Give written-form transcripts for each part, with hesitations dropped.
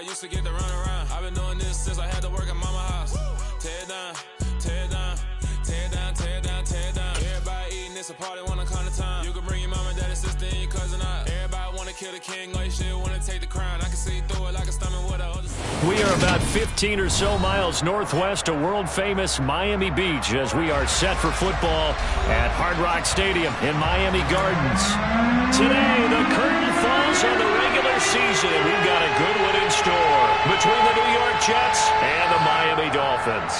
used to get to run around. I've been doing this since I had to work at mama house. Tear it down, tear it down, tear it down, tear it down, tear it down. Everybody eating, it's a party, wanna come to time. You can bring your mama, daddy, sister, and your cousin out. Everybody wanna kill the king, like shit, wanna take the crown. I can see through it like a stomach with a other. We are about 15 or so miles northwest of world-famous Miami Beach as we are set for football at Hard Rock Stadium in Miami Gardens. Today, the curtain falls on the regular season, and we've got a good one in store between the New York Jets and the Miami Dolphins.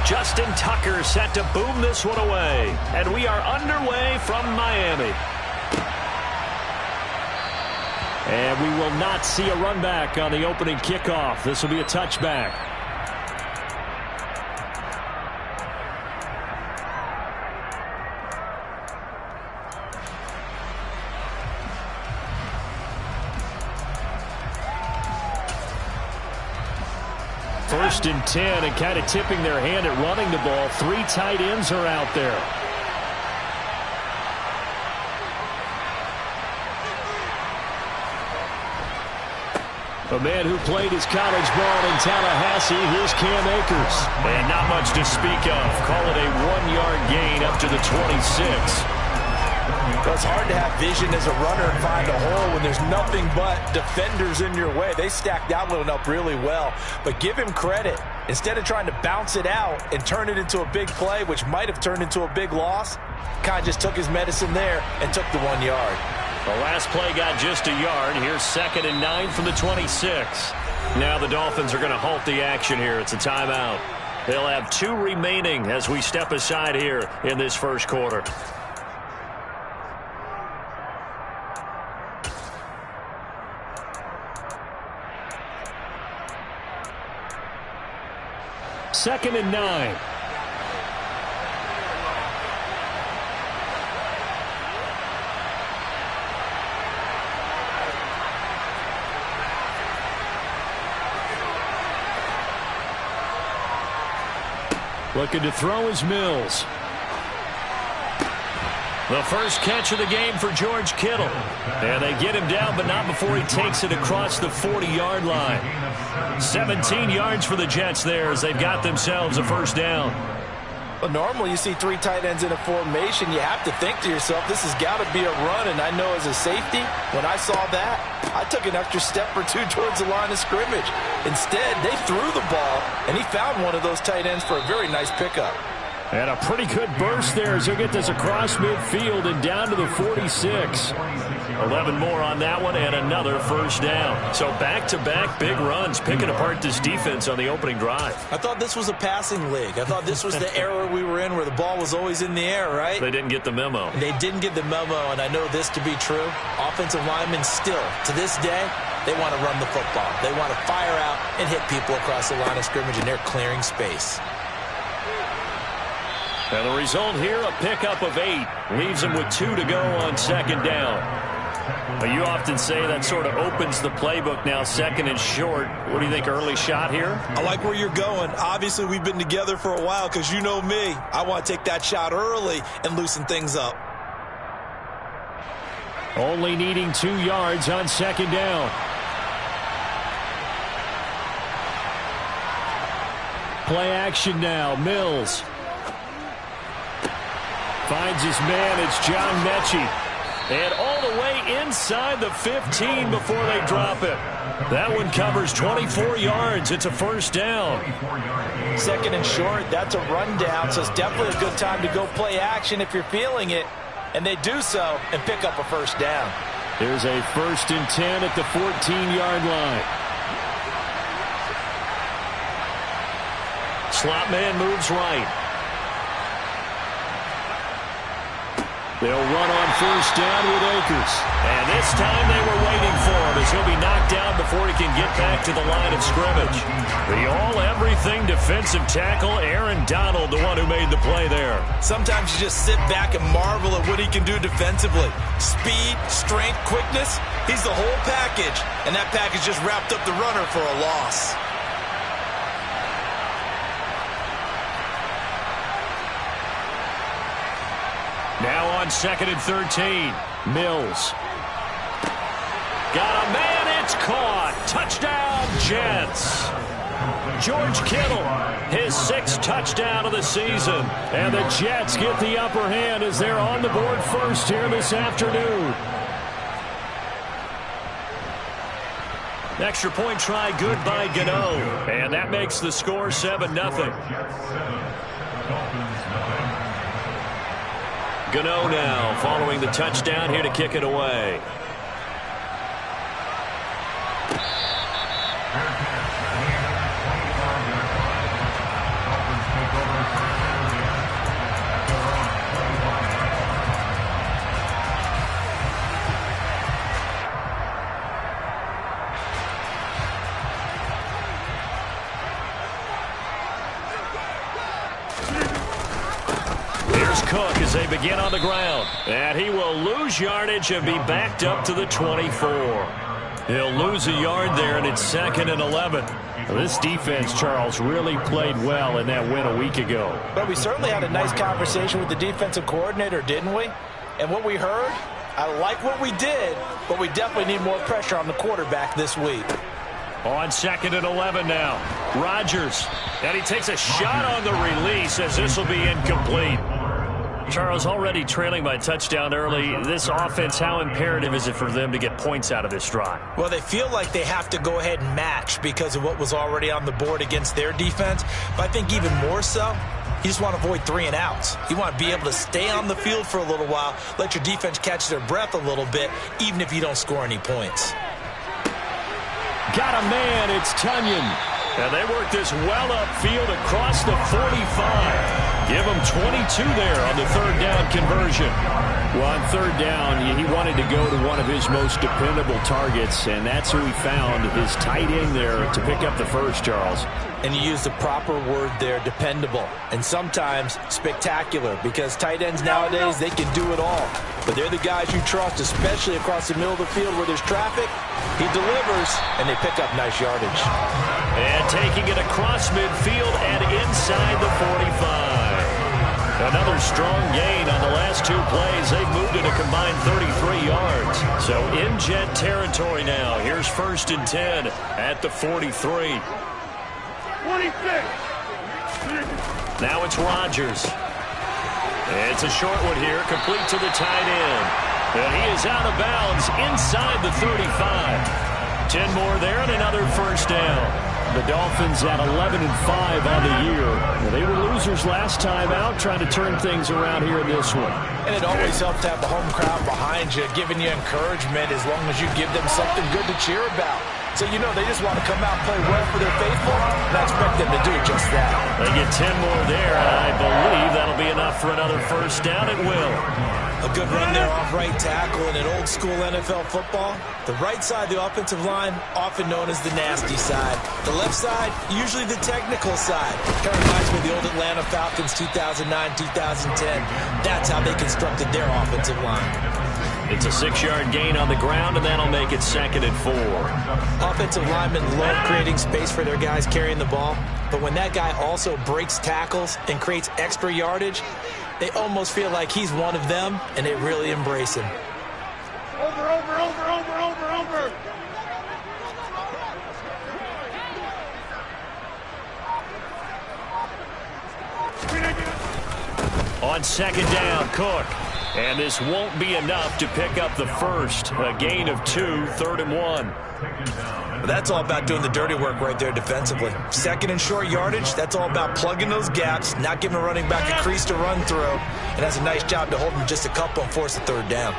Justin Tucker set to boom this one away. And we are underway from Miami. And we will not see a run back on the opening kickoff. This will be a touchback. First and 10, and kind of tipping their hand at running the ball. 3 tight ends are out there. A man who played his college ball in Tallahassee, here's Cam Akers. And not much to speak of. Call it a 1-yard gain up to the 26. Well, it's hard to have vision as a runner and find a hole when there's nothing but defenders in your way. They stacked that one up really well. But give him credit. Instead of trying to bounce it out and turn it into a big play, which might have turned into a big loss, kind of just took his medicine there and took the 1 yard. The last play got just a yard. Here's 2nd and 9 from the 26. Now the Dolphins are going to halt the action here. It's a timeout. They'll have 2 remaining as we step aside here in this first quarter. Second and 9. Looking to throw is Mills. The first catch of the game for George Kittle. And they get him down, but not before he takes it across the 40-yard line. 17 yards for the Jets there as they've got themselves a first down. Well, normally you see 3 tight ends in a formation. You have to think to yourself, this has got to be a run. And I know as a safety, when I saw that, I took an extra step or 2 towards the line of scrimmage. Instead, they threw the ball, and he found one of those tight ends for a very nice pickup. And a pretty good burst there as he'll get this across midfield and down to the 46. 11 more on that one and another first down. So back-to-back big runs, picking apart this defense on the opening drive. I thought this was a passing league. I thought this was the era we were in where the ball was always in the air, right? They didn't get the memo. They didn't get the memo, and I know this to be true. Offensive linemen still, to this day, they want to run the football. They want to fire out and hit people across the line of scrimmage, and they're clearing space. And the result here, a pickup of 8. Leaves them with 2 to go on second down. But you often say that sort of opens the playbook now, 2nd and short. What do you think, early shot here? I like where you're going. Obviously, we've been together for a while because you know me. I want to take that shot early and loosen things up. Only needing 2 yards on second down. Play action now. Mills finds his man. It's John Mechie. And all the way inside the 15 before they drop it. That one covers 24 yards. It's a first down. 2nd and short. That's a rundown, so it's definitely a good time to go play action if you're feeling it. And they do so and pick up a first down. There's a 1st and 10 at the 14-yard line. Slot man moves right. They'll run on first down with Akers. And this time they were waiting for him as he'll be knocked down before he can get back to the line of scrimmage. The all-everything defensive tackle, Aaron Donald, the one who made the play there. Sometimes you just sit back and marvel at what he can do defensively. Speed, strength, quickness, he's the whole package. And that package just wrapped up the runner for a loss. Now on 2nd and 13, Mills. Got a man, it's caught. Touchdown, Jets. George Kittle, his 6th touchdown of the season. And the Jets get the upper hand as they're on the board first here this afternoon. Extra point try good by Gano. And that makes the score 7-0. Gano now following the touchdown here to kick it away. Cook as they begin on the ground. And he will lose yardage and be backed up to the 24. He'll lose a yard there, and it's 2nd and 11. This defense, Charles, really played well in that win a week ago. But we certainly had a nice conversation with the defensive coordinator, didn't we? And what we heard, I like what we did, but we definitely need more pressure on the quarterback this week. On 2nd and 11 now. Rodgers. And he takes a shot on the release as this will be incomplete. Charles, already trailing by touchdown early. This offense, how imperative is it for them to get points out of this drive? Well, they feel like they have to go ahead and match because of what was already on the board against their defense. But I think even more so, you just want to avoid 3 and outs. You want to be able to stay on the field for a little while, let your defense catch their breath a little bit, even if you don't score any points. Got a man, it's Tunyon. And they work this well upfield across the 45. Give him 22 there on the 3rd down conversion. Well, on 3rd down, he wanted to go to one of his most dependable targets, and that's who he found, his tight end there to pick up the first, Charles. And you use the proper word there, dependable, and sometimes spectacular, because tight ends nowadays, they can do it all. But they're the guys you trust, especially across the middle of the field where there's traffic. He delivers, and they pick up nice yardage. And taking it across midfield and inside the 45. Another strong gain on the last 2 plays. They've moved it a combined 33 yards. So in Jet territory now. Here's 1st and 10 at the 43. 26. Now it's Rodgers. It's a short one here, complete to the tight end. And he is out of bounds inside the 35. 10 more there and another first down. The Dolphins at 11-5 on the year. Well, they were losers last time out, trying to turn things around here in this one. And it always helps to have the home crowd behind you, giving you encouragement as long as you give them something good to cheer about. So, you know, they just want to come out and play well for their faithful, and I expect them to do just that. They get 10 more there, and I believe that'll be enough for another first down. It will. A good run there off right tackle in an old-school NFL football. The right side, the offensive line, often known as the nasty side. The left side, usually the technical side. Kind of reminds me of the old Atlanta Falcons 2009, 2010. That's how they constructed their offensive line. It's a 6-yard gain on the ground, and that'll make it 2nd and 4. Offensive linemen love creating space for their guys carrying the ball, but when that guy also breaks tackles and creates extra yardage, they almost feel like he's one of them, and they really embrace him. Over. On 2nd down, Cook. And this won't be enough to pick up the first. A gain of 2, 3rd and 1. That's all about doing the dirty work right there defensively. 2nd and short yardage, that's all about plugging those gaps, not giving a running back a crease to run through. And that's a nice job to hold him just a couple and force the 3rd down.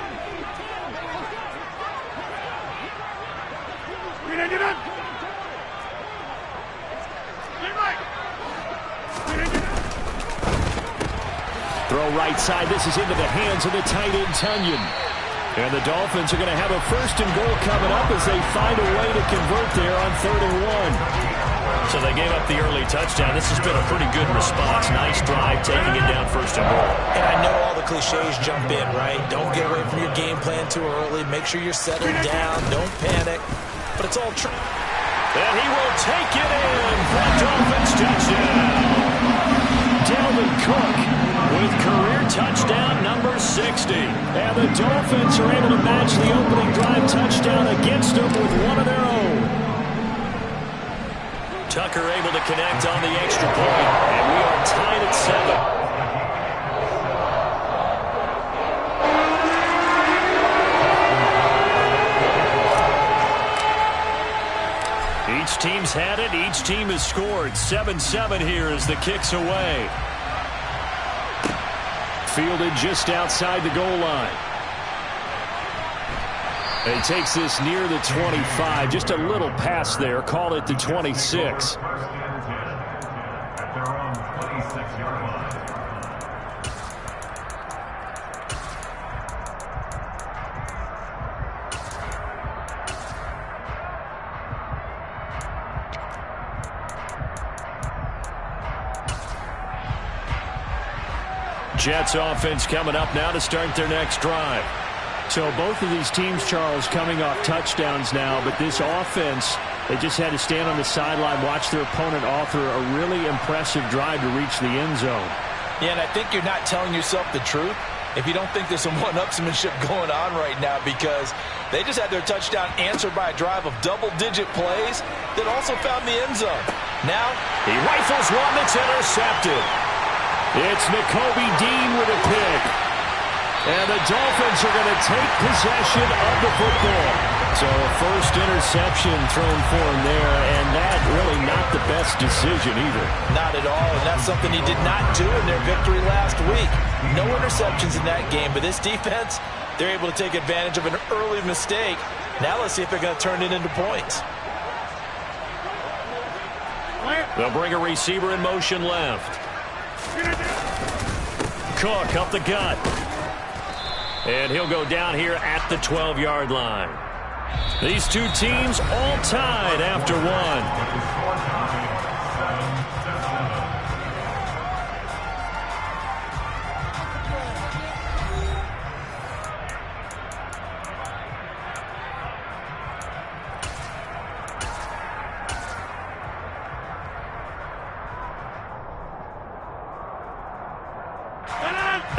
Throw right side. This is into the hands of the tight end, Tunyon. And the Dolphins are going to have a 1st and goal coming up as they find a way to convert there on 3rd and 1. So they gave up the early touchdown. This has been a pretty good response. Nice drive, taking it down 1st and goal. And I know all the cliches jump in, right? Don't get away from your game plan too early. Make sure you're settled down. Don't panic. But it's all true. And he will take it in for a Dolphins touchdown. Dalvin Cook with career touchdown number 60. And the Dolphins are able to match the opening drive touchdown against them with one of their own. Tucker able to connect on the extra point, and we are tied at 7. Each team's had it. Each team has scored. 7-7 here as the kick's away. Fielded just outside the goal line. And he takes this near the 25. Just a little pass there. Call it the 26. Jets offense coming up now to start their next drive. So both of these teams, Charles, coming off touchdowns now, but this offense, they just had to stand on the sideline, watch their opponent author a really impressive drive to reach the end zone. Yeah, and I think you're not telling yourself the truth if you don't think there's some one-upsmanship going on right now, because they just had their touchdown answered by a drive of double-digit plays that also found the end zone. Now, he rifles one that's intercepted. It's Nakobe Dean with a pick. And the Dolphins are going to take possession of the football. So a first interception thrown for him there, and that really not the best decision either. Not at all, and that's something he did not do in their victory last week. No interceptions in that game, but this defense, they're able to take advantage of an early mistake. Now let's see if they're going to turn it into points. They'll bring a receiver in motion left. Cook up the gut. And he'll go down here at the 12-yard line. These two teams all tied after one.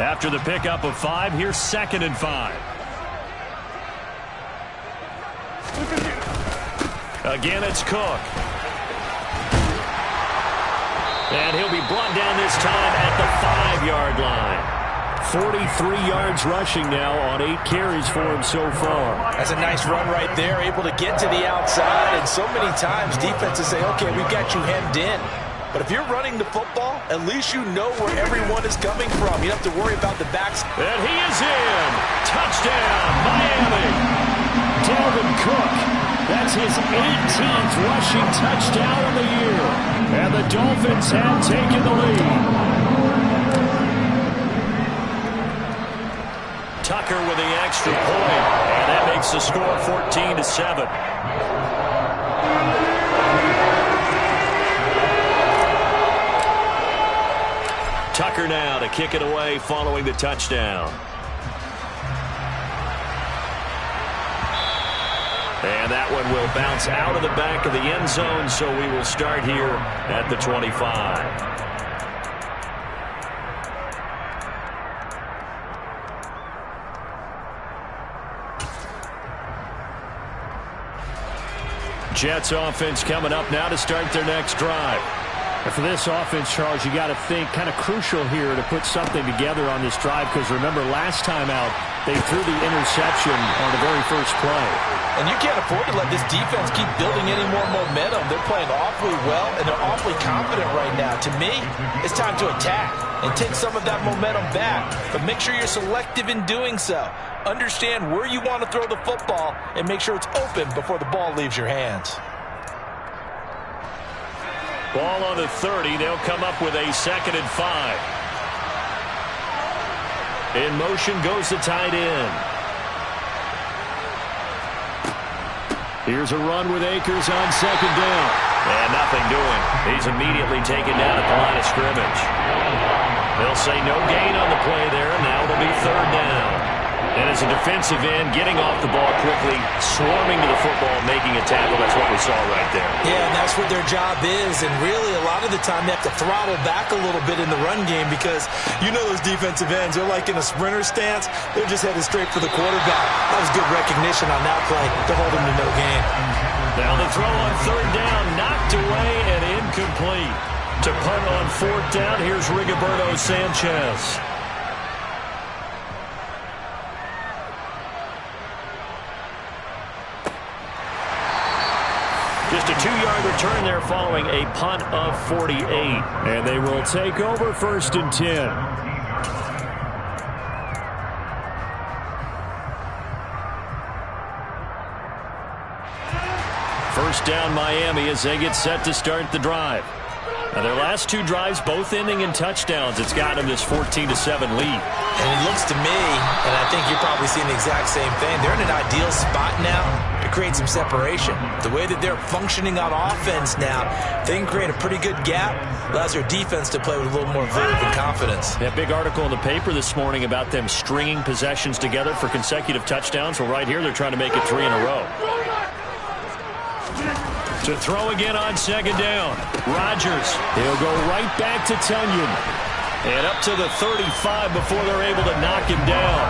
After the pickup of 5, here's 2nd and 5. Again, it's Cook. And he'll be brought down this time at the 5-yard line. 43 yards rushing now on 8 carries for him so far. That's a nice run right there, able to get to the outside. And so many times defenses say, okay, we've got you hemmed in. But if you're running the football, at least you know where everyone is coming from. You don't have to worry about the backs. And he is in. Touchdown, Miami. Dalvin Cook. That's his 18th rushing touchdown of the year. And the Dolphins have taken the lead. Tucker with the extra point. And that makes the score 14-7. Tucker now to kick it away following the touchdown. And that one will bounce out of the back of the end zone, so we will start here at the 25. Jets offense coming up now to start their next drive. And for this offense, Charles, you got to think kind of crucial here to put something together on this drive, because remember last time out they threw the interception on the very first play. And you can't afford to let this defense keep building any more momentum. They're playing awfully well, and they're awfully confident right now. To me, it's time to attack and take some of that momentum back. But make sure you're selective in doing so. Understand where you want to throw the football and make sure it's open before the ball leaves your hands. Ball on the 30. They'll come up with a 2nd and 5. In motion goes the tight end. Here's a run with Akers on second down. And nothing doing. He's immediately taken down at the line of scrimmage. They'll say no gain on the play there. Now it'll be third down. And as a defensive end, getting off the ball quickly, swarming to the football, making a tackle. That's what we saw right there. Yeah, and that's what their job is. And really, a lot of the time, they have to throttle back a little bit in the run game because you know those defensive ends, they're like in a sprinter stance. They're just headed straight for the quarterback. That was good recognition on that play to hold him to no gain. Now the throw on third down, knocked away and incomplete. To punt on fourth down, here's Rigoberto Sanchez. Just a 2-yard return there following a punt of 48. And they will take over first and 10. First down Miami as they get set to start the drive. Now their last 2 drives both ending in touchdowns. It's got them this 14-7 lead. And it looks to me, and I think you're probably seeing the exact same thing, they're in an ideal spot now to create some separation. The way that they're functioning on offense now, they can create a pretty good gap. Allows their defense to play with a little more verve and confidence. That big article in the paper this morning about them stringing possessions together for consecutive touchdowns. Well, right here they're trying to make it 3 in a row. To throw again on second down. Rodgers. He'll go right back to Tunyon. And up to the 35 before they're able to knock him down.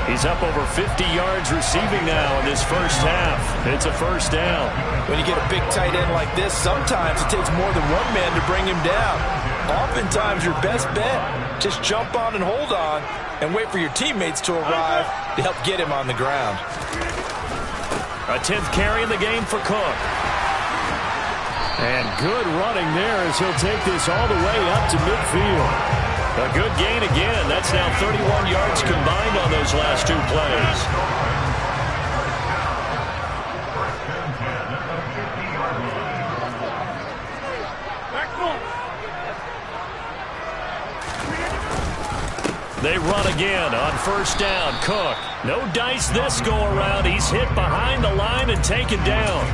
He's up over 50 yards receiving now in this first half. It's a first down. When you get a big tight end like this, sometimes it takes more than one man to bring him down. Oftentimes your best bet, just jump on and hold on and wait for your teammates to arrive to help get him on the ground. A 10th carry in the game for Cook. And good running there as he'll take this all the way up to midfield. A good gain again. That's now 31 yards combined on those last 2 plays. They run again on first down. Cook. No dice this go around. He's hit behind the line and taken down.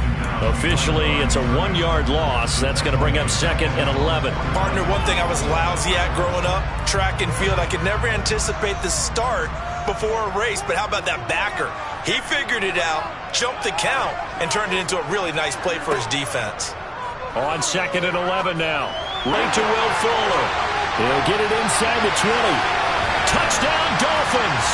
Officially, it's a 1-yard loss. That's going to bring up second and 11. Partner, one thing I was lousy at growing up, track and field, I could never anticipate the start before a race, but how about that backer? He figured it out, jumped the count, and turned it into a really nice play for his defense. On second and 11 now. Right to Will Fuller. He'll get it inside the 20. Touchdown, Dolphins!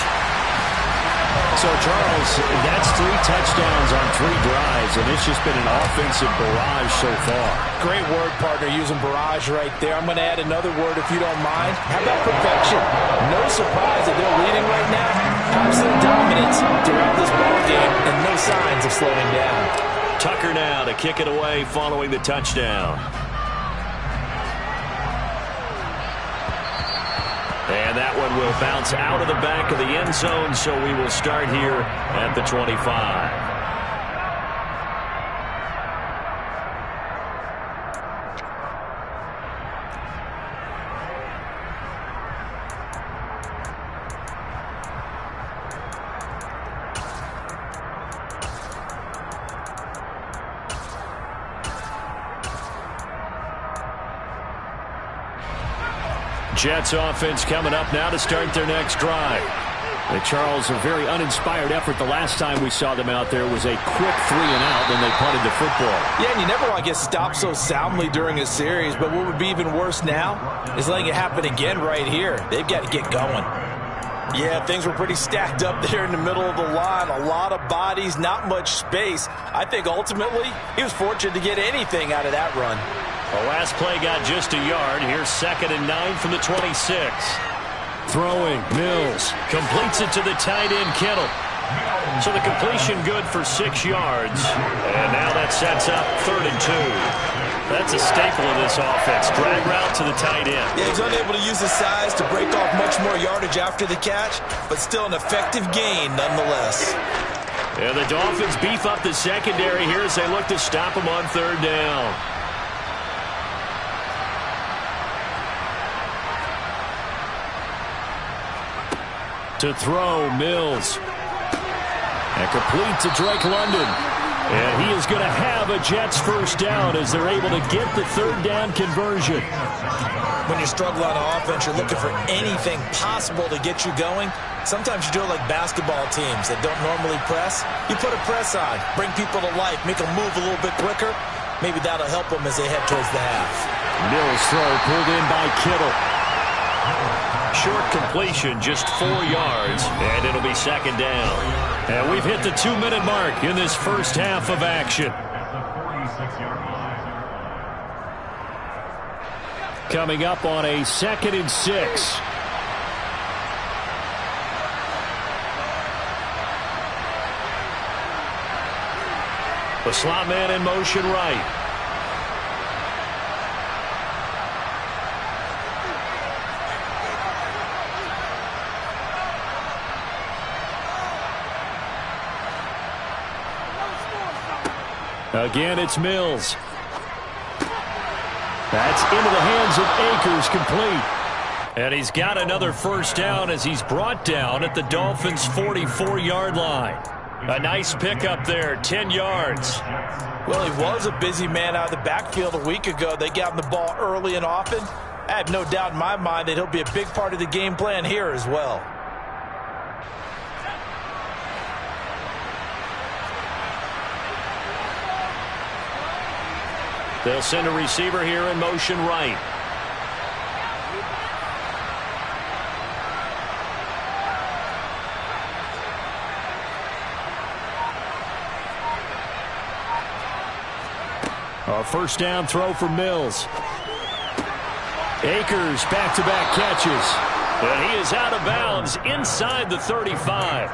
So, Charles, that's 3 touchdowns on 3 drives, and it's just been an offensive barrage so far. Great word, partner, using barrage right there. I'm going to add another word if you don't mind. How about perfection? No surprise that they're leading right now. Absolute dominance throughout this ball game, and no signs of slowing down. Tucker now to kick it away following the touchdown. And that one will bounce out of the back of the end zone, so we will start here at the 25. Jets offense coming up now to start their next drive. Charles, a very uninspired effort. The last time we saw them out there was a quick 3-and-out, then they punted the football. Yeah, and you never want to get stopped so soundly during a series, but what would be even worse now is letting it happen again right here. They've got to get going. Yeah, things were pretty stacked up there in the middle of the line. A lot of bodies, not much space. I think ultimately he was fortunate to get anything out of that run. The last play got just a yard. Here's second and 9 from the 26. Throwing, Mills completes it to the tight end, Kittle. So the completion good for 6 yards. And now that sets up third and 2. That's a staple of this offense. Drag route to the tight end. Yeah, he's unable to use his size to break off much more yardage after the catch, but still an effective gain nonetheless. Yeah, the Dolphins beef up the secondary here as they look to stop him on third down. To throw, Mills. And complete to Drake London. And he is going to have a Jets first down as they're able to get the third down conversion. When you struggle on offense, you're looking for anything possible to get you going. Sometimes you do it like basketball teams that don't normally press. You put a press on, bring people to life, make them move a little bit quicker. Maybe that'll help them as they head towards the half. Mills throw pulled in by Kittle. Short completion, just 4 yards, and it'll be second down. And we've hit the 2-minute mark in this first half of action. Coming up on a 2nd and 6. The slot man in motion right. Again, it's Mills. That's into the hands of Akers, complete. And he's got another first down as he's brought down at the Dolphins' 44-yard line. A nice pickup there, 10 yards. Well, he was a busy man out of the backfield a week ago. They got him the ball early and often. I have no doubt in my mind that he'll be a big part of the game plan here as well. They'll send a receiver here in motion right. A first down throw for Mills. Akers back-to-back catches. And he is out of bounds inside the 35.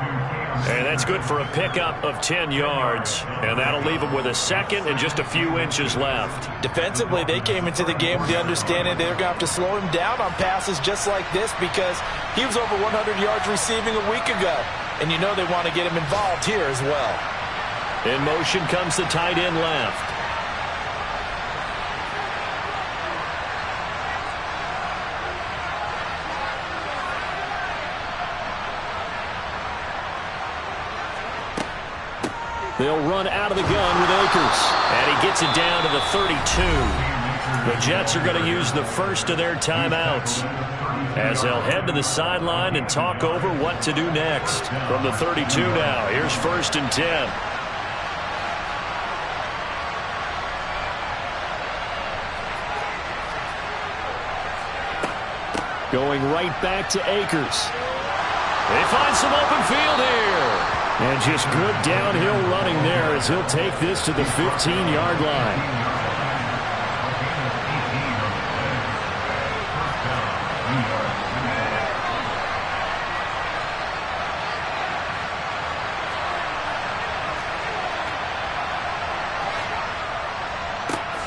And that's good for a pickup of 10 yards. And that'll leave him with a second and just a few inches left. Defensively, they came into the game with the understanding they're going to have to slow him down on passes just like this because he was over 100 yards receiving a week ago. And you know they want to get him involved here as well. In motion comes the tight end left. They'll run out of the gun with Akers. And he gets it down to the 32. The Jets are going to use the first of their timeouts as they'll head to the sideline and talk over what to do next. From the 32 now, here's 1st and 10. Going right back to Akers. They find some open field here. And just good downhill running there as he'll take this to the 15-yard line.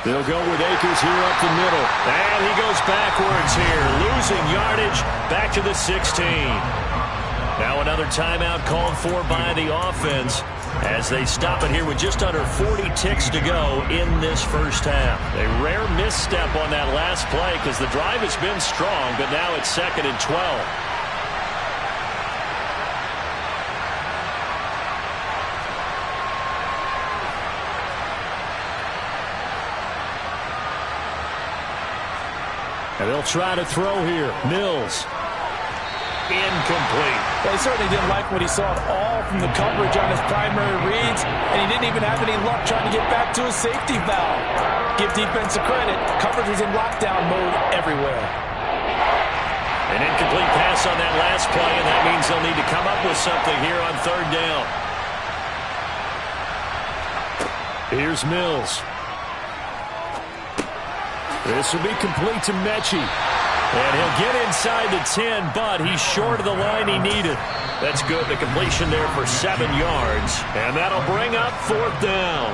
They'll go with Akers here up the middle. And he goes backwards here, losing yardage back to the 16. Now another timeout called for by the offense as they stop it here with just under 40 ticks to go in this first half. A rare misstep on that last play because the drive has been strong, but now it's 2nd and 12. And they'll try to throw here. Mills. Incomplete. Well, he certainly didn't like what he saw at all from the coverage on his primary reads, and he didn't even have any luck trying to get back to his safety valve. Give defensive credit. Coverage was in lockdown mode everywhere. An incomplete pass on that last play, and that means they'll need to come up with something here on 3rd down. Here's Mills. This will be complete to Mechie. And he'll get inside the 10, but he's short of the line he needed. That's good. The completion there for 7 yards. And that'll bring up 4th down.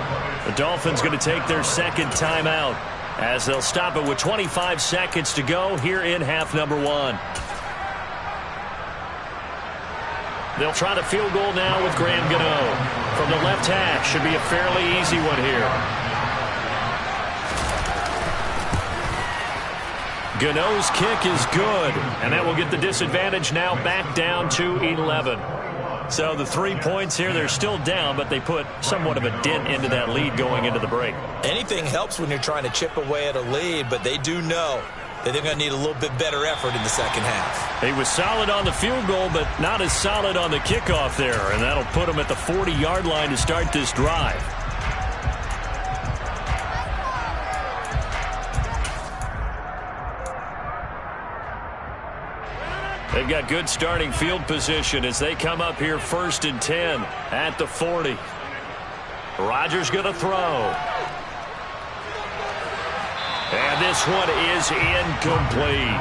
The Dolphins going to take their second timeout as they'll stop it with 25 seconds to go here in half number 1. They'll try the field goal now with Graham Gano. From the left hash, should be a fairly easy one here. Gano's kick is good, and that will get the disadvantage now back down to 11. So the 3 points here, they're still down, but they put somewhat of a dent into that lead going into the break. Anything helps when you're trying to chip away at a lead, but they do know that they're going to need a little bit better effort in the second half. He was solid on the field goal, but not as solid on the kickoff there, and that'll put him at the 40-yard line to start this drive. They've got good starting field position as they come up here 1st and 10 at the 40. Rodgers going to throw. And this one is incomplete.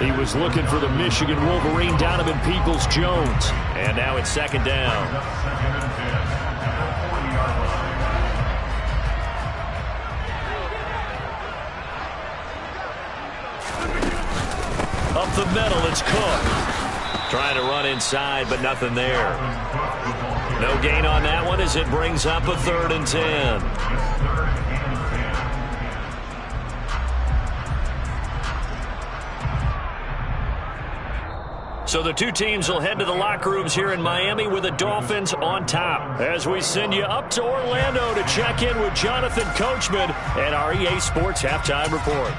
He was looking for the Michigan Wolverine, Donovan Peoples-Jones. And now it's 2nd down. Up the middle, it's Cook. Trying to run inside, but nothing there. No gain on that one as it brings up a 3rd and 10. So the two teams will head to the locker rooms here in Miami with the Dolphins on top. As we send you up to Orlando to check in with Jonathan Coachman and our EA Sports Halftime Report.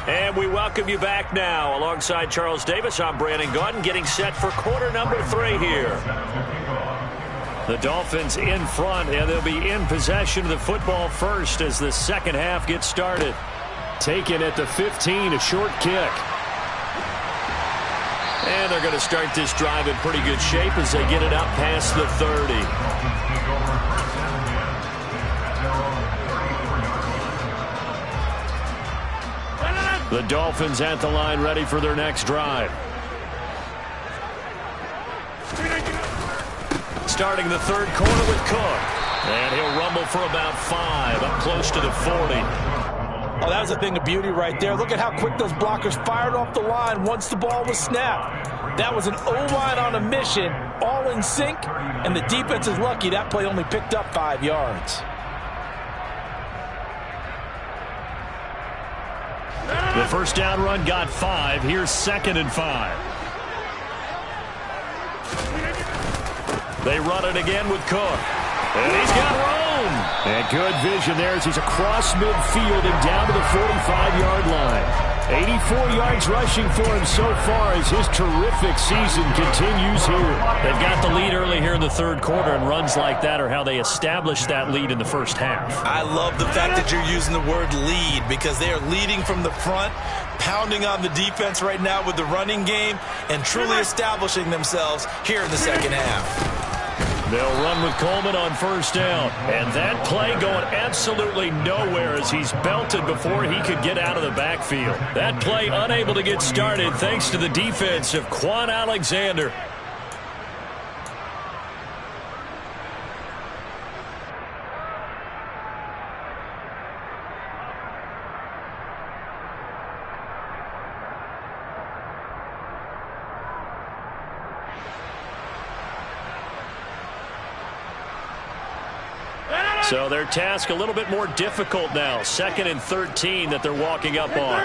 And we welcome you back now. Alongside Charles Davis, I'm Brandon Gaudin, getting set for quarter number 3 here. The Dolphins in front, and they'll be in possession of the football first as the second half gets started. Taken at the 15, a short kick. And they're going to start this drive in pretty good shape as they get it up past the 30. The Dolphins at the line, ready for their next drive. Starting the 3rd quarter with Cook. And he'll rumble for about 5, up close to the 40. Oh, that was a thing of beauty right there. Look at how quick those blockers fired off the line once the ball was snapped. That was an O-line on a mission, all in sync, and the defense is lucky that play only picked up 5 yards. The first down run got 5. Here's 2nd and 5. They run it again with Cook. And he's got room. And good vision there as he's across midfield and down to the 45-yard line. 84 yards rushing for him so far as his terrific season continues here. They've got the lead early here in the 3rd quarter, and runs like that are how they established that lead in the first half. I love the fact that you're using the word lead because they are leading from the front, pounding on the defense right now with the running game, and truly establishing themselves here in the second half. They'll run with Coleman on 1st down. And that play going absolutely nowhere as he's belted before he could get out of the backfield. That play unable to get started thanks to the defense of Quan Alexander. So their task a little bit more difficult now. 2nd and 13 that they're walking up on.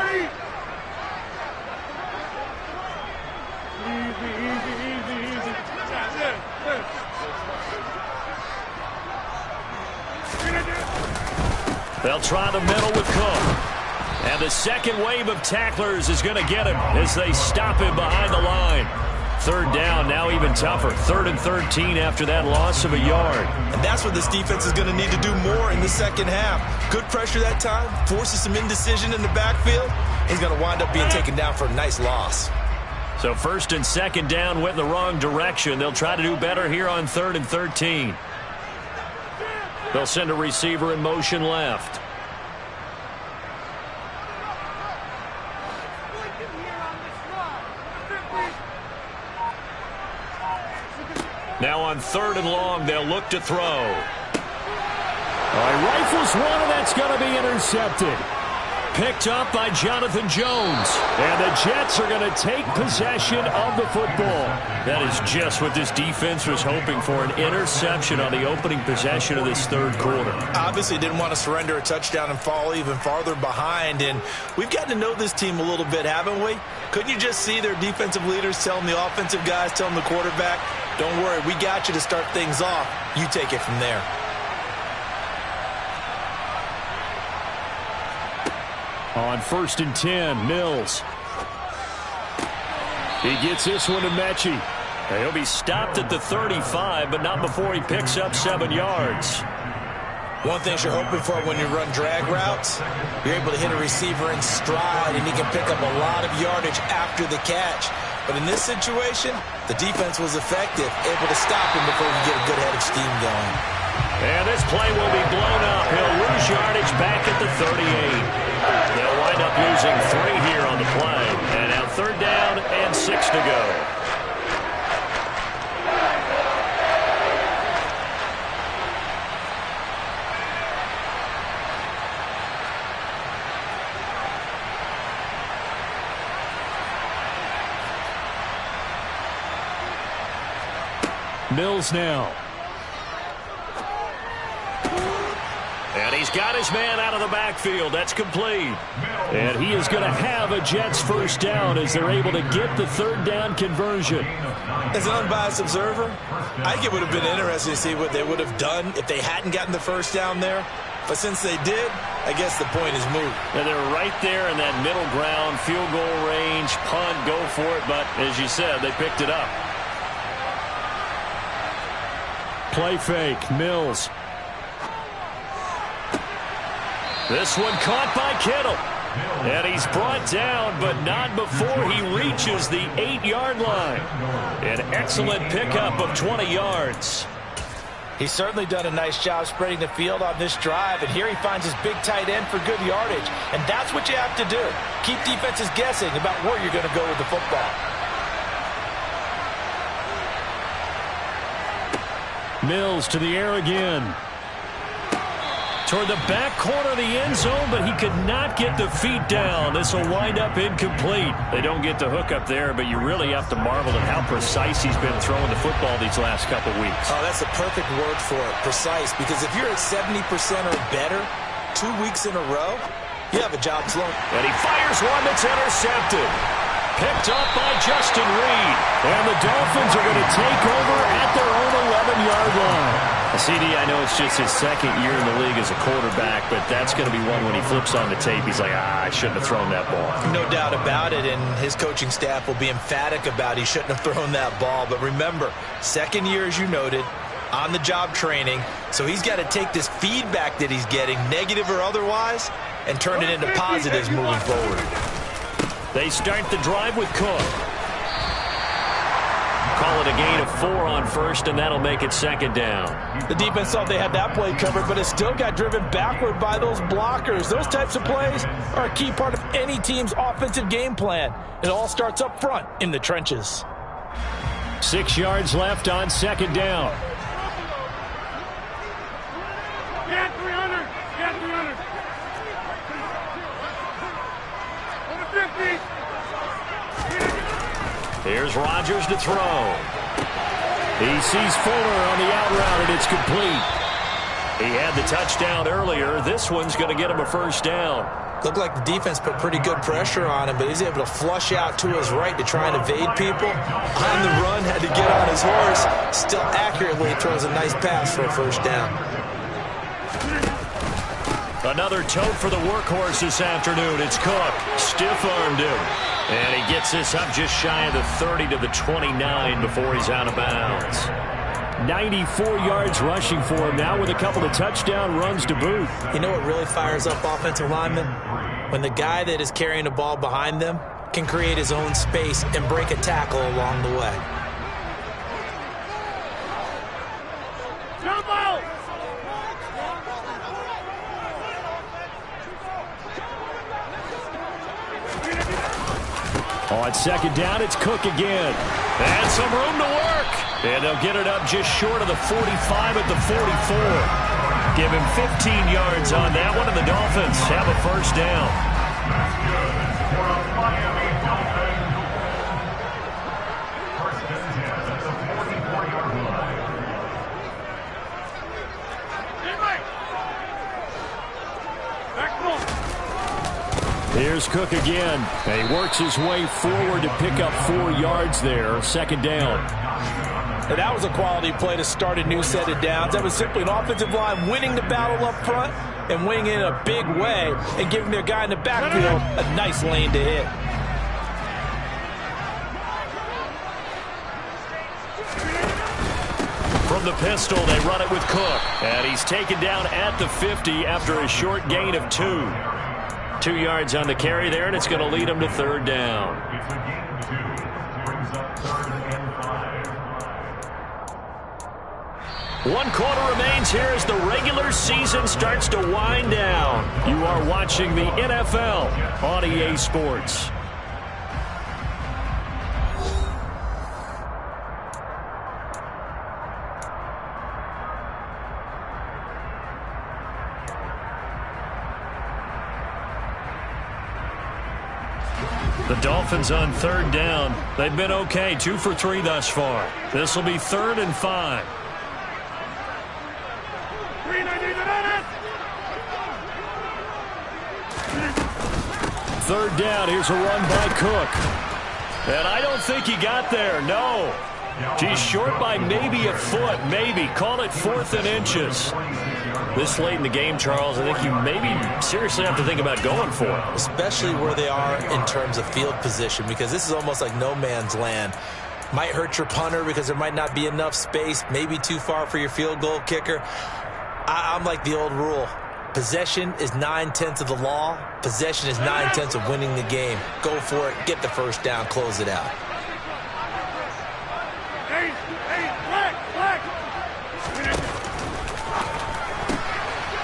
They'll try the middle with Cook. And the second wave of tacklers is going to get him as they stop him behind the line. 3rd down, now even tougher. 3rd and 13 after that loss of a yard. And that's what this defense is going to need to do more in the second half. Good pressure that time, forces some indecision in the backfield. He's going to wind up being taken down for a nice loss. So 1st and 2nd down went in the wrong direction. They'll try to do better here on 3rd and 13. They'll send a receiver in motion left. Now on 3rd and long, they'll look to throw. All right, rifles one, and that's going to be intercepted. Picked up by Jonathan Jones. And the Jets are going to take possession of the football. That is just what this defense was hoping for, an interception on the opening possession of this third quarter. Obviously didn't want to surrender a touchdown and fall even farther behind. And we've gotten to know this team a little bit, haven't we? Couldn't you just see their defensive leaders telling the offensive guys, telling the quarterback, don't worry, we got you to start things off. You take it from there. On 1st and 10, Mills. He gets this one to Mechie. He'll be stopped at the 35, but not before he picks up 7 yards. One thing you're hoping for when you run drag routes, you're able to hit a receiver in stride, and he can pick up a lot of yardage after the catch. But in this situation, the defense was effective, able to stop him before he get a good head of steam going. And this play will be blown up. He'll lose yardage back at the 38. They'll wind up losing 3 here on the play. And now 3rd down and 6 to go. Mills now. And he's got his man out of the backfield. That's complete. And he is going to have a Jets first down as they're able to get the 3rd down conversion. As an unbiased observer, I think it would have been interesting to see what they would have done if they hadn't gotten the first down there. But since they did, I guess the point is moot. And they're right there in that middle ground, field goal range, punt, go for it. But as you said, they picked it up. Play fake, Mills. This one caught by Kittle. And he's brought down, but not before he reaches the 8-yard line. An excellent pickup of 20 yards. He's certainly done a nice job spreading the field on this drive, and here he finds his big tight end for good yardage. And that's what you have to do. Keep defenses guessing about where you're going to go with the football. Mills to the air again. Toward the back corner of the end zone, but he could not get the feet down. This will wind up incomplete. They don't get the hook up there, but you really have to marvel at how precise he's been throwing the football these last couple weeks. Oh, that's the perfect word for it, precise, because if you're at 70% or better 2 weeks in a row, you have a job to learn. And he fires one that's intercepted. Picked up by Justin Reed. And the Dolphins are going to take over at their own 11-yard line. CD, I know it's just his 2nd year in the league as a quarterback, but that's going to be one when he flips on the tape. He's like, I shouldn't have thrown that ball. No doubt about it, and his coaching staff will be emphatic about he shouldn't have thrown that ball. But remember, 2nd year, as you noted, on-the-job training, so he's got to take this feedback that he's getting, negative or otherwise, and turn it into positives moving forward. They start the drive with Cook. Call it a gain of 4 on 1st, and that'll make it 2nd down. The defense thought they had that play covered, but it still got driven backward by those blockers. Those types of plays are a key part of any team's offensive game plan. It all starts up front in the trenches. 6 yards left on 2nd down. Get 300! Get 300! Here's Rodgers to throw. He sees Fuller on the out route, and it's complete. He had the touchdown earlier. This one's going to get him a first down. Looked like the defense put pretty good pressure on him, but he's able to flush out to his right to try and evade people. On the run, had to get on his horse. Still accurately throws a nice pass for a first down. Another tote for the workhorse this afternoon. It's Cook. Stiff-armed him. And he gets this up just shy of the 30 to the 29 before he's out of bounds. 94 yards rushing for him now with a couple of touchdown runs to boot. You know what really fires up offensive linemen? When the guy that is carrying the ball behind them can create his own space and break a tackle along the way. Jump out! On 2nd down, it's Cook again. And some room to work. And they'll get it up just short of the 45 at the 44. Give him 15 yards on that one, and the Dolphins have a first down. Here's Cook again. And he works his way forward to pick up 4 yards there. Second down. And that was a quality play to start a new set of downs. That was simply an offensive line winning the battle up front and winning it in a big way and giving their guy in the backfield a nice lane to hit. From the pistol, they run it with Cook. And he's taken down at the 50 after a short gain of 2. 2 yards on the carry there, and it's going to lead him to third down. One quarter remains here as the regular season starts to wind down. You are watching the NFL on EA Sports. The Dolphins on third down. They've been okay, 2 for 3 thus far. This will be 3rd and 5. Third down, here's a run by Cook. And I don't think he got there, no. He's short by maybe a foot, maybe. Call it 4th and inches. This late in the game, Charles, I think you maybe seriously have to think about going for it. Especially where they are in terms of field position, because this is almost like no man's land. Might hurt your punter because there might not be enough space, maybe too far for your field goal kicker. I'm like the old rule. Possession is 9/10 of the law. Possession is 9/10 of winning the game. Go for it. Get the first down. Close it out.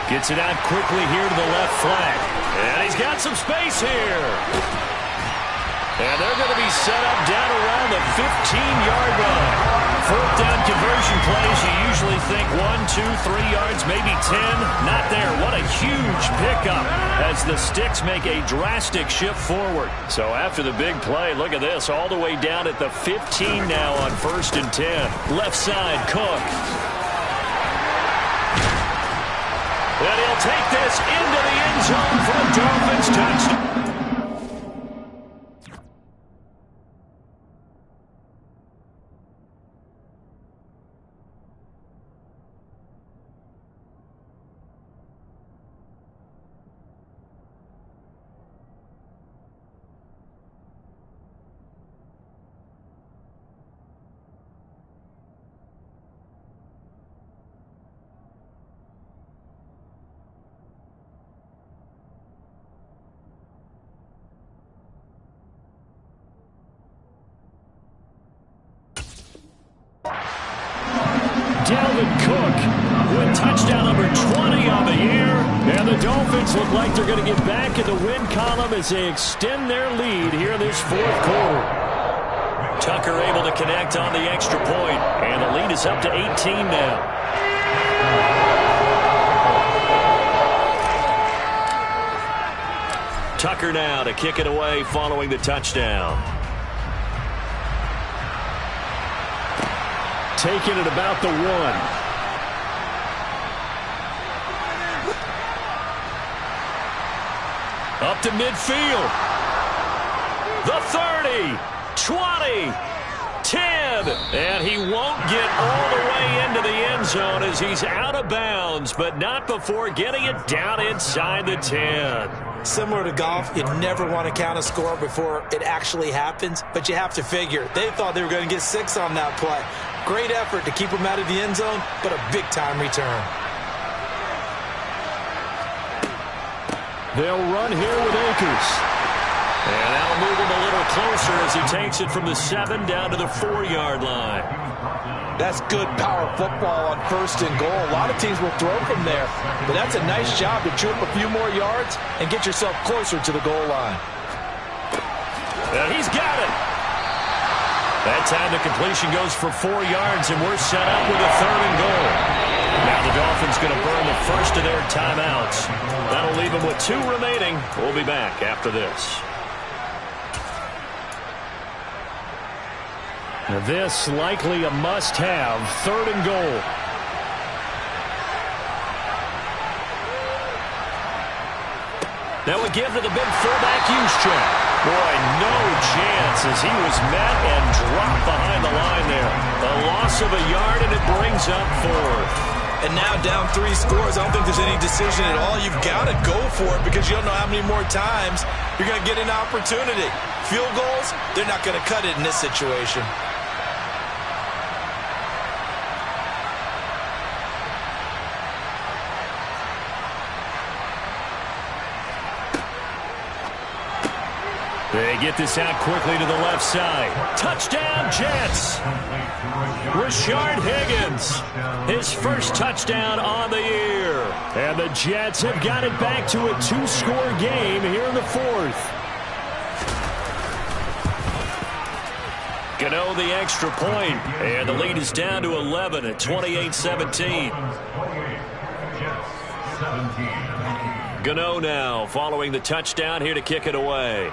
Gets it out quickly here to the left flank. And he's got some space here. And they're going to be set up down around the 15-yard line. 4th down conversion plays, you usually think 1, 2, 3 yards, maybe 10. Not there. What a huge pickup as the Sticks make a drastic shift forward. So after the big play, look at this, all the way down at the 15 now on 1st and 10. Left side, Cook. And he'll take this into the end zone for a Dolphins touchdown. Cook with touchdown number 20 on the year. And the Dolphins look like they're going to get back in the win column as they extend their lead here in this 4th quarter. Tucker able to connect on the extra point. And the lead is up to 18 now. Tucker now to kick it away following the touchdown. Taking it about the 1. Up to midfield. The 30, 20, 10. And he won't get all the way into the end zone as he's out of bounds, but not before getting it down inside the 10. Similar to golf, you never want to count a score before it actually happens, but you have to figure. They thought they were going to get 6 on that play. Great effort to keep them out of the end zone, but a big-time return. They'll run here with Akers. And that'll move him a little closer as he takes it from the 7 down to the 4-yard line. That's good power football on 1st and goal. A lot of teams will throw from there, but that's a nice job to chew up a few more yards and get yourself closer to the goal line. And he's got it. That time the completion goes for 4 yards, and we're set up with a 3rd and goal. Now the Dolphins going to burn the first of their timeouts. That'll leave even with 2 remaining. We'll be back after this. Now this likely a must-have, 3rd and goal. That would give to the big fullback use check. Boy, no chance as he was met and dropped behind the line there. A loss of a yard, and it brings up 4th. And now down 3 scores. I don't think there's any decision at all. You've got to go for it because you don't know how many more times you're going to get an opportunity. Field goals, they're not going to cut it in this situation. They get this out quickly to the left side. Touchdown, Jets. Rashard Higgins, his first touchdown on the year. And the Jets have got it back to a 2-score game here in the 4th. Gano the extra point, and the lead is down to 11 at 28-17. Gano now following the touchdown here to kick it away.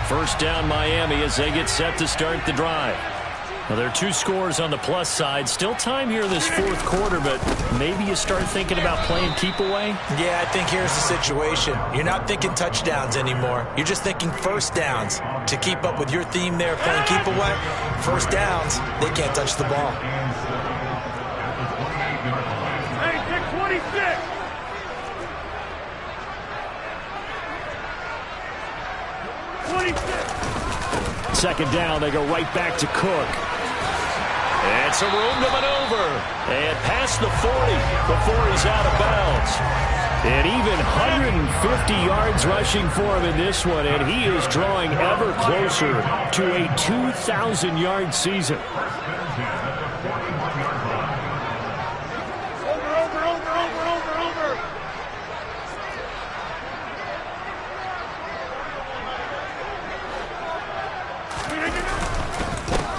First down Miami as they get set to start the drive. Now there are 2 scores on the plus side. Still time here in this 4th quarter, but maybe you start thinking about playing keep away? Yeah, I think here's the situation. You're not thinking touchdowns anymore. You're just thinking first downs. To keep up with your theme there, playing keep away, first downs, they can't touch the ball. Hey, pick 26. Second down, they go right back to Cook. And some room to maneuver. And past the 40 before he's out of bounds. And even 150 yards rushing for him in this one, and he is drawing ever closer to a 2,000-yard season.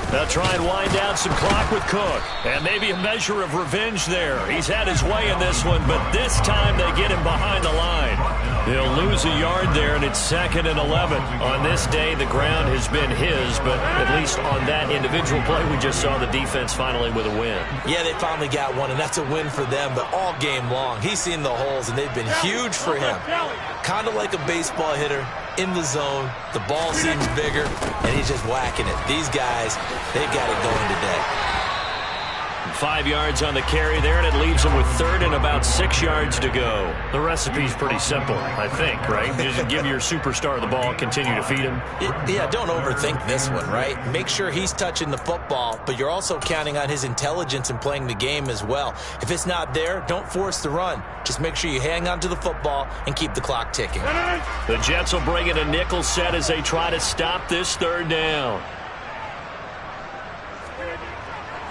They'll try and wind down some clock with Cook. And maybe a measure of revenge there. He's had his way in this one, but this time they get him behind the line. They'll lose a yard there, and it's 2nd and 11. On this day, the ground has been his, but at least on that individual play, we just saw the defense finally with a win. Yeah, they finally got one, and that's a win for them, but all game long, he's seen the holes, and they've been huge for him. Kind of like a baseball hitter in the zone. The ball seems bigger, and he's just whacking it. These guys, they've got it going today. 5 yards on the carry there, and it leaves them with 3rd and about 6 yards to go. The recipe's pretty simple, I think, right? Just give your superstar the ball, continue to feed him. Yeah, don't overthink this one, right? Make sure he's touching the football, but you're also counting on his intelligence in playing the game as well. If it's not there, don't force the run. Just make sure you hang on to the football and keep the clock ticking. The Jets will bring in a nickel set as they try to stop this 3rd down.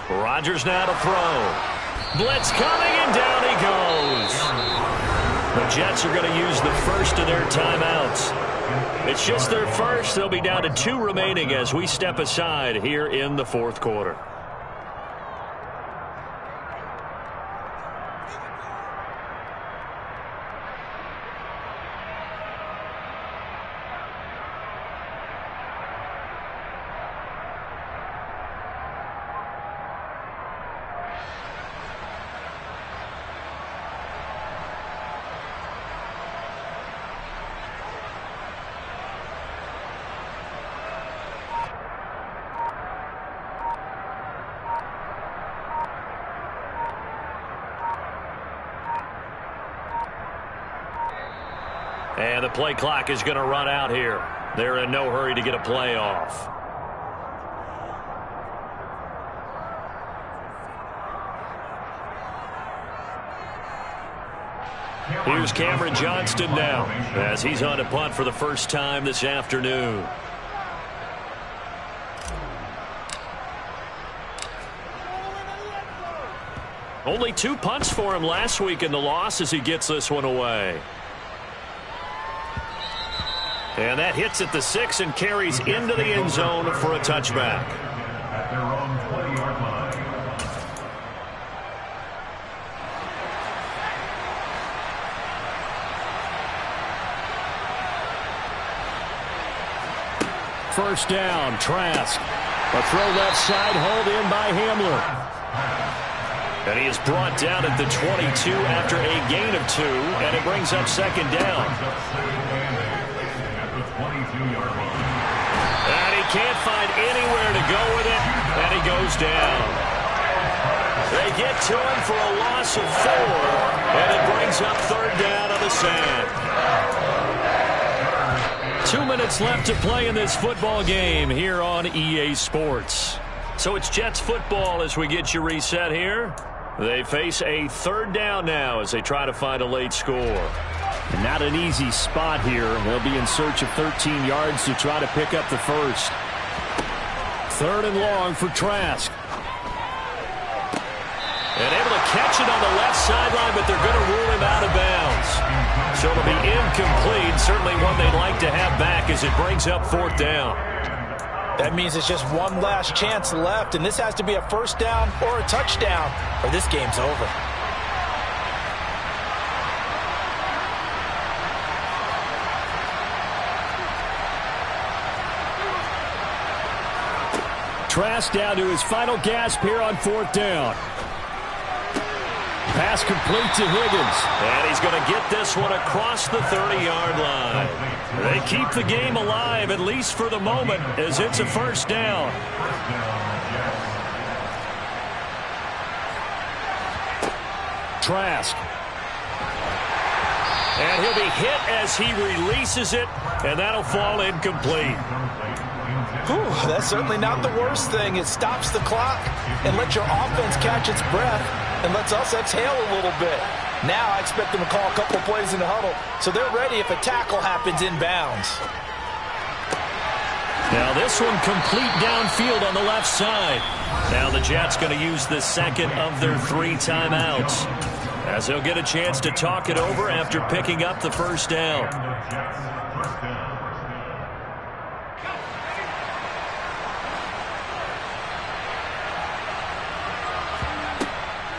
Rodgers now to throw. Blitz coming, and down he goes. The Jets are going to use the first of their timeouts. It's just their first. They'll be down to 2 remaining as we step aside here in the 4th quarter. And the play clock is going to run out here. They're in no hurry to get a play off. Here's Cameron Johnston now as he's on to punt for the first time this afternoon. Only 2 punts for him last week in the loss as he gets this one away. And that hits at the 6 and carries into the end zone for a touchback. At their own 20-yard line. First down, Trask. A throw left side, hauled in by Hamler. And he is brought down at the 22 after a gain of 2, and it brings up second down. At the 22-yard line. And he can't find anywhere to go with it, and he goes down. They get to him for a loss of 4, and it brings up third down on the sand. 2 minutes left to play in this football game here on EA Sports. So it's Jets football as we get you reset here. They face a third down now as they try to find a late score. And not an easy spot here. They'll be in search of 13 yards to try to pick up the first. Third and long for Trask. And able to catch it on the left sideline, but they're going to rule him out of bounds. So it'll be incomplete. Certainly one they'd like to have back as it brings up fourth down. That means it's just one last chance left, and this has to be a first down or a touchdown, or this game's over. Trask down to his final gasp here on fourth down. Pass complete to Higgins. And he's going to get this one across the 30-yard line. They keep the game alive, at least for the moment, as it's a first down. Trask. And he'll be hit as he releases it, and that'll fall incomplete. Whew, that's certainly not the worst thing. It stops the clock and lets your offense catch its breath and lets us exhale a little bit. Now I expect them to call a couple plays in the huddle, so they're ready if a tackle happens inbounds. Now this one complete downfield on the left side. Now the Jets going to use the second of their 3 timeouts, as they'll get a chance to talk it over after picking up the first down.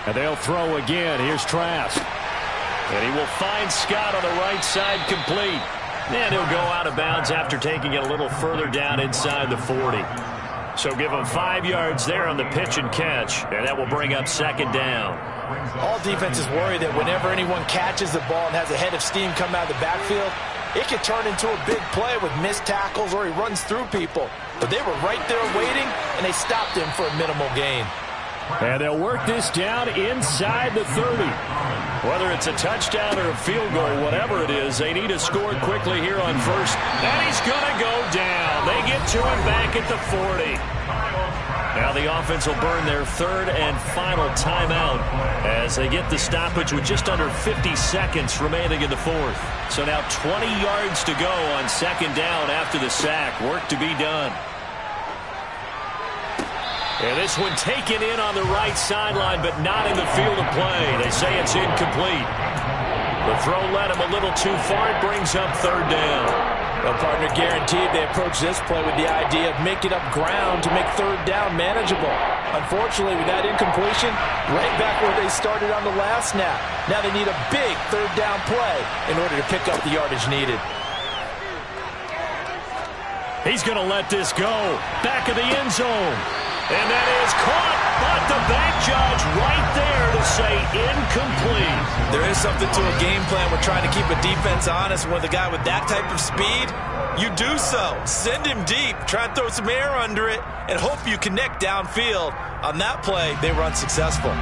And they'll throw again. Here's Trask. And he will find Scott on the right side complete. And he'll go out of bounds after taking it a little further down inside the 40. So give him 5 yards there on the pitch and catch. And that will bring up second down. All defenses worry that whenever anyone catches the ball and has a head of steam come out of the backfield, it can turn into a big play with missed tackles or he runs through people. But they were right there waiting, and they stopped him for a minimal gain. And they'll work this down inside the 30. Whether it's a touchdown or a field goal, whatever it is, they need to score quickly here on first. And he's going to go down. They get to him back at the 40. Now the offense will burn their third and final timeout as they get the stoppage with just under 50 seconds remaining in the fourth. So now 20 yards to go on second down after the sack. Work to be done. And this one taken in on the right sideline, but not in the field of play. They say it's incomplete. The throw led him a little too far. It brings up third down. Well, partner, guaranteed they approach this play with the idea of making up ground to make third down manageable. Unfortunately, with that incompletion, right back where they started on the last snap. Now they need a big third down play in order to pick up the yardage needed. He's going to let this go. Back of the end zone. And that is caught, but the back judge right there to say incomplete. There is something to a game plan. We're trying to keep a defense honest. With a guy with that type of speed, you do so. Send him deep. Try and throw some air under it and hope you connect downfield. On that play, they were unsuccessful.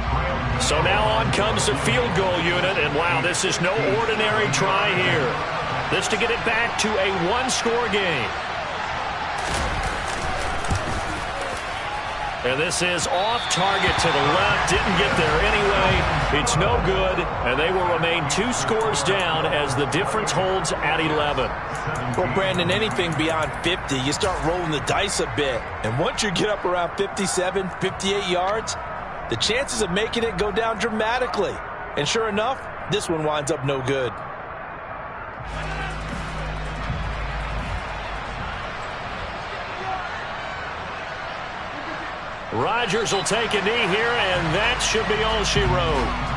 So now on comes the field goal unit, and wow, this is no ordinary try here. This to get it back to a one-score game. And this is off target to the left. Didn't get there anyway. It's no good. And they will remain 2 scores down as the difference holds at 11. Well, Brandon, anything beyond 50, you start rolling the dice a bit. And once you get up around 57, 58 yards, the chances of making it go down dramatically. And sure enough, this one winds up no good. Rodgers will take a knee here, and that should be all she wrote.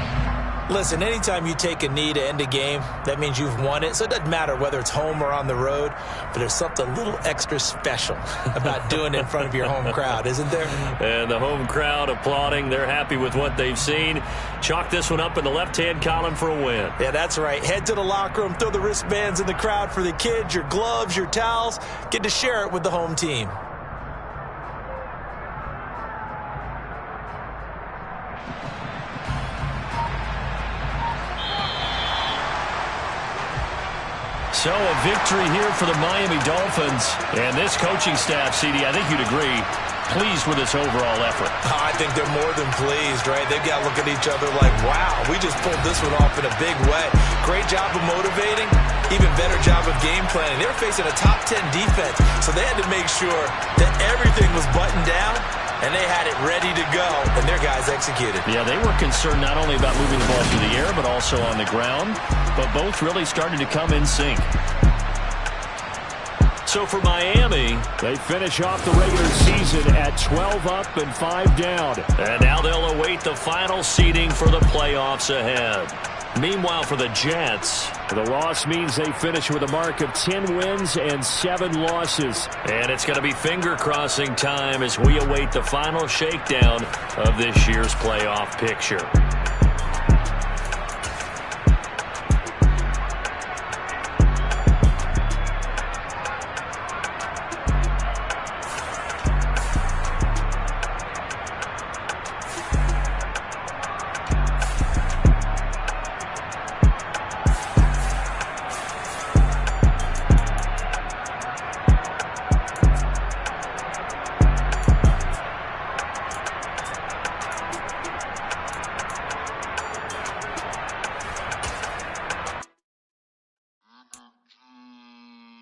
Listen, anytime you take a knee to end a game, that means you've won it. So it doesn't matter whether it's home or on the road, but there's something a little extra special about doing it in front of your home crowd, isn't there? And the home crowd applauding. They're happy with what they've seen. Chalk this one up in the left-hand column for a win. Yeah, that's right. Head to the locker room, throw the wristbands in the crowd for the kids, your gloves, your towels. Get to share it with the home team. So a victory here for the Miami Dolphins. And this coaching staff, CD, I think you'd agree, pleased with this overall effort. I think they're more than pleased, right? They've got to look at each other like, wow, we just pulled this one off in a big way. Great job of motivating, even better job of game planning. They were facing a top 10 defense, so they had to make sure that everything was buttoned down, and they had it ready to go, and their guys executed. Yeah, they were concerned not only about moving the ball through the air, but also on the ground, but both really started to come in sync. So for Miami, they finish off the regular season at 12 up and 5 down. And now they'll await the final seeding for the playoffs ahead. Meanwhile, for the Jets, the loss means they finish with a mark of 10 wins and 7 losses. And it's going to be finger-crossing time as we await the final shakedown of this year's playoff picture.